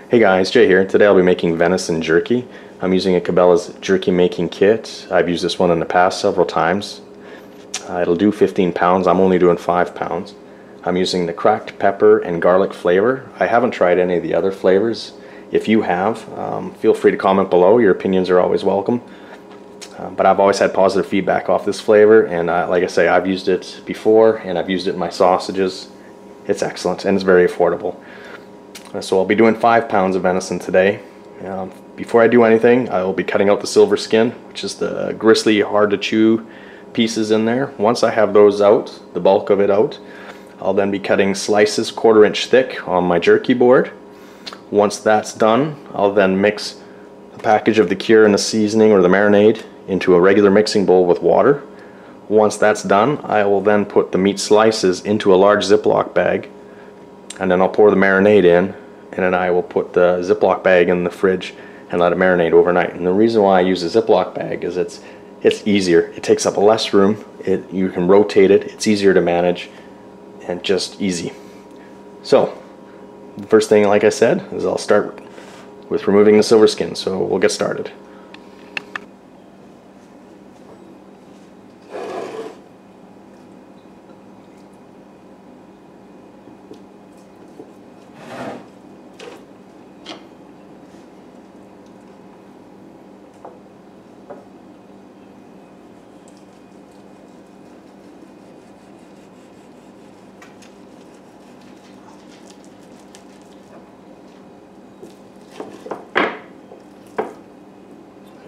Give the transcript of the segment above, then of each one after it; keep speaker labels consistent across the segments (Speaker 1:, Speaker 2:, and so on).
Speaker 1: Hey guys, Jay here. Today I'll be making venison jerky. I'm using a Cabela's jerky making kit. I've used this one in the past several times. It'll do 15 pounds. I'm only doing 5 pounds. I'm using the cracked pepper and garlic flavor. I haven't tried any of the other flavors. If you have, feel free to comment below. Your opinions are always welcome. But I've always had positive feedback off this flavor, and like I say, I've used it before and I've used it in my sausages. It's excellent and it's very affordable. So I'll be doing 5 pounds of venison today. Before I do anything, I will be cutting out the silver skin, which is the gristly, hard to chew pieces in there. Once I have those out, the bulk of it out, I'll then be cutting slices 1/4 inch thick on my jerky board. Once that's done, I'll then mix a package of the cure and the seasoning or the marinade into a regular mixing bowl with water. Once that's done, I will then put the meat slices into a large Ziploc bag, and then I'll pour the marinade in, and then I will put the Ziploc bag in the fridge and let it marinate overnight. And the reason why I use a Ziploc bag is it's easier. It takes up less room. You can rotate it. It's easier to manage and just easy. So the first thing, like I said, is I'll start with removing the silver skin. So we'll get started.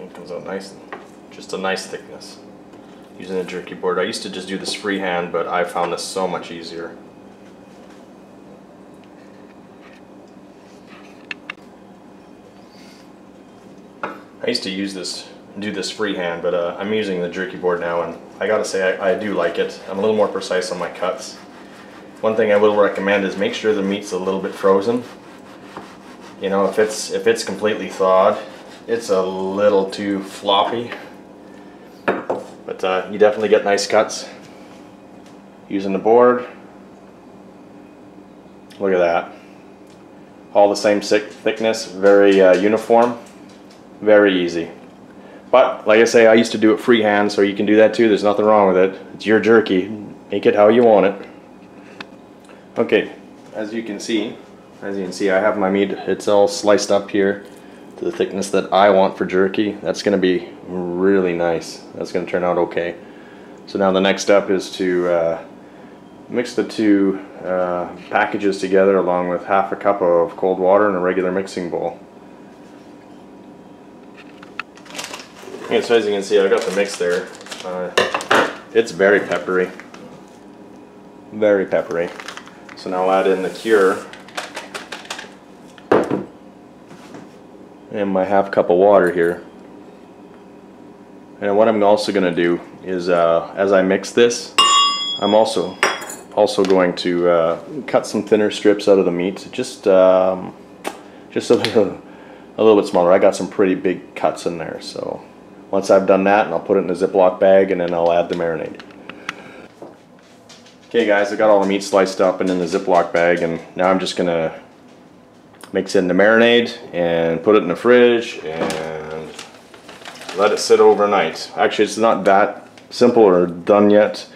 Speaker 1: It comes out nice, just a nice thickness. Using a jerky board. I used to just do this freehand, but I found this so much easier. I used to do this freehand, but I'm using the jerky board now, and I gotta say I do like it. I'm a little more precise on my cuts. One thing I will recommend is make sure the meat's a little bit frozen. You know, if it's completely thawed, it's a little too floppy, but you definitely get nice cuts using the board. Look at that. All the same thickness, very uniform, very easy. But like I say, I used to do it freehand, so you can do that too. There's nothing wrong with it. It's your jerky. Make it how you want it. Okay, as you can see, I have my meat. It's all sliced up here to the thickness that I want for jerky. That's going to be really nice. That's going to turn out okay. So now the next step is to mix the two packages together along with 1/2 cup of cold water in a regular mixing bowl. Okay, so as you can see, I got the mix there. It's very peppery. Very peppery. So now I'll add in the cure and my 1/2 cup of water here. And what I'm also going to do is, as I mix this, I'm also going to cut some thinner strips out of the meat, just a little bit smaller. I got some pretty big cuts in there. So once I've done that, and I'll put it in a Ziploc bag, and then I'll add the marinade. Okay guys, I got all the meat sliced up and in the Ziploc bag, and now I'm just going to mix in the marinade and put it in the fridge and let it sit overnight. Actually, it's not that simple or done yet.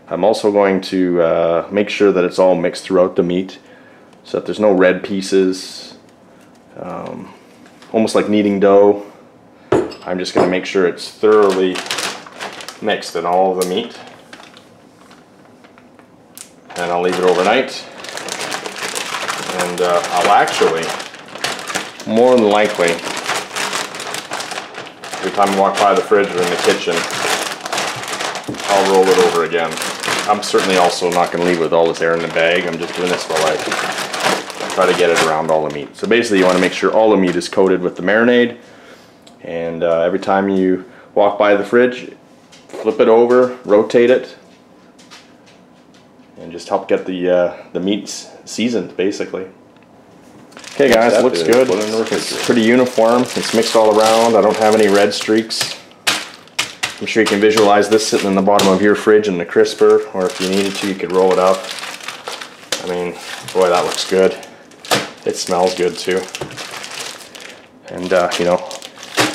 Speaker 1: I'm also going to make sure that it's all mixed throughout the meat so that there's no red pieces, almost like kneading dough. I'm just going to make sure it's thoroughly mixed in all of the meat, and I'll leave it overnight. And I'll actually, more than likely, every time I walk by the fridge or in the kitchen, I'll roll it over again. I'm certainly also not going to leave with all this air in the bag. I'm just doing this while I try to get it around all the meat. So basically you want to make sure all the meat is coated with the marinade, and every time you walk by the fridge, flip it over, rotate it, and just help get the meats seasoned, basically. Okay guys, it looks good. It's pretty uniform. It's mixed all around. I don't have any red streaks. I'm sure you can visualize this sitting in the bottom of your fridge in the crisper, or if you needed to, you could roll it up. I mean, boy, that looks good. It smells good too. And you know,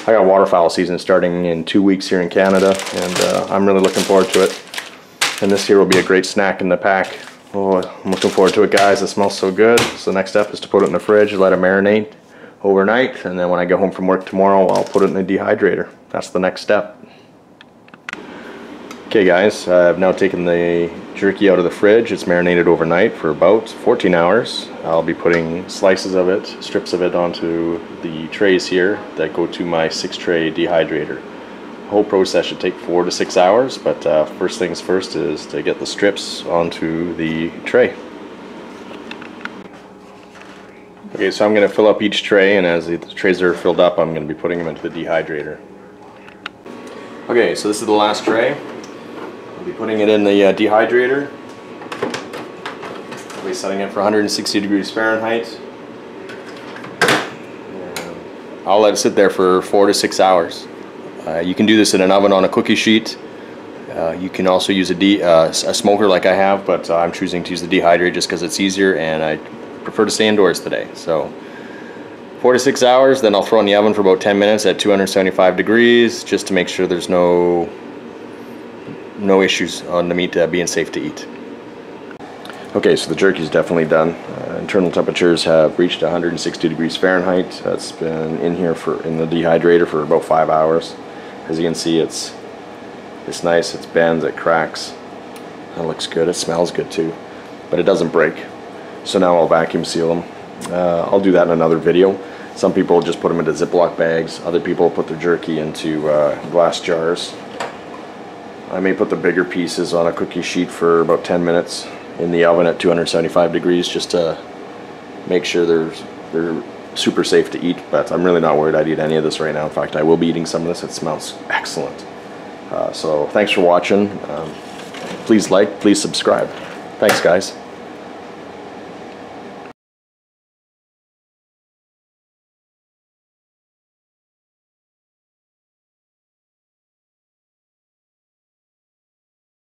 Speaker 1: I got waterfowl season starting in 2 weeks here in Canada, and I'm really looking forward to it. And this here will be a great snack in the pack. Oh, I'm looking forward to it, guys. It smells so good. So the next step is to put it in the fridge, let it marinate overnight, and then when I get home from work tomorrow, I'll put it in a dehydrator. That's the next step. Okay guys, I've now taken the jerky out of the fridge. It's marinated overnight for about 14 hours. I'll be putting slices of it, strips of it, onto the trays here that go to my 6-tray dehydrator. The whole process should take 4 to 6 hours, but first things first is to get the strips onto the tray. Okay, so I'm going to fill up each tray, and as the trays are filled up, I'm going to be putting them into the dehydrator. Okay, so this is the last tray. I'll be putting it in the dehydrator. I'll be setting it for 160 degrees Fahrenheit. And I'll let it sit there for 4 to 6 hours. You can do this in an oven on a cookie sheet. You can also use a smoker like I have, but I'm choosing to use the dehydrator just because it's easier, and I prefer to stay indoors today. So 4 to 6 hours, then I'll throw it in the oven for about 10 minutes at 275 degrees just to make sure there's no issues on the meat being safe to eat. Okay, so the jerky is definitely done. Internal temperatures have reached 160 degrees Fahrenheit. It's been in here in the dehydrator for about 5 hours. As you can see, it's nice, it bends, it cracks. It looks good, it smells good too, but it doesn't break. So now I'll vacuum seal them. I'll do that in another video. Some people just put them into Ziploc bags. Other people put their jerky into glass jars. I may put the bigger pieces on a cookie sheet for about 10 minutes in the oven at 275 degrees just to make sure they're super safe to eat, but I'm really not worried I'd eat any of this right now. In fact, I will be eating some of this. It smells excellent. So thanks for watching. Please like, please subscribe. Thanks guys.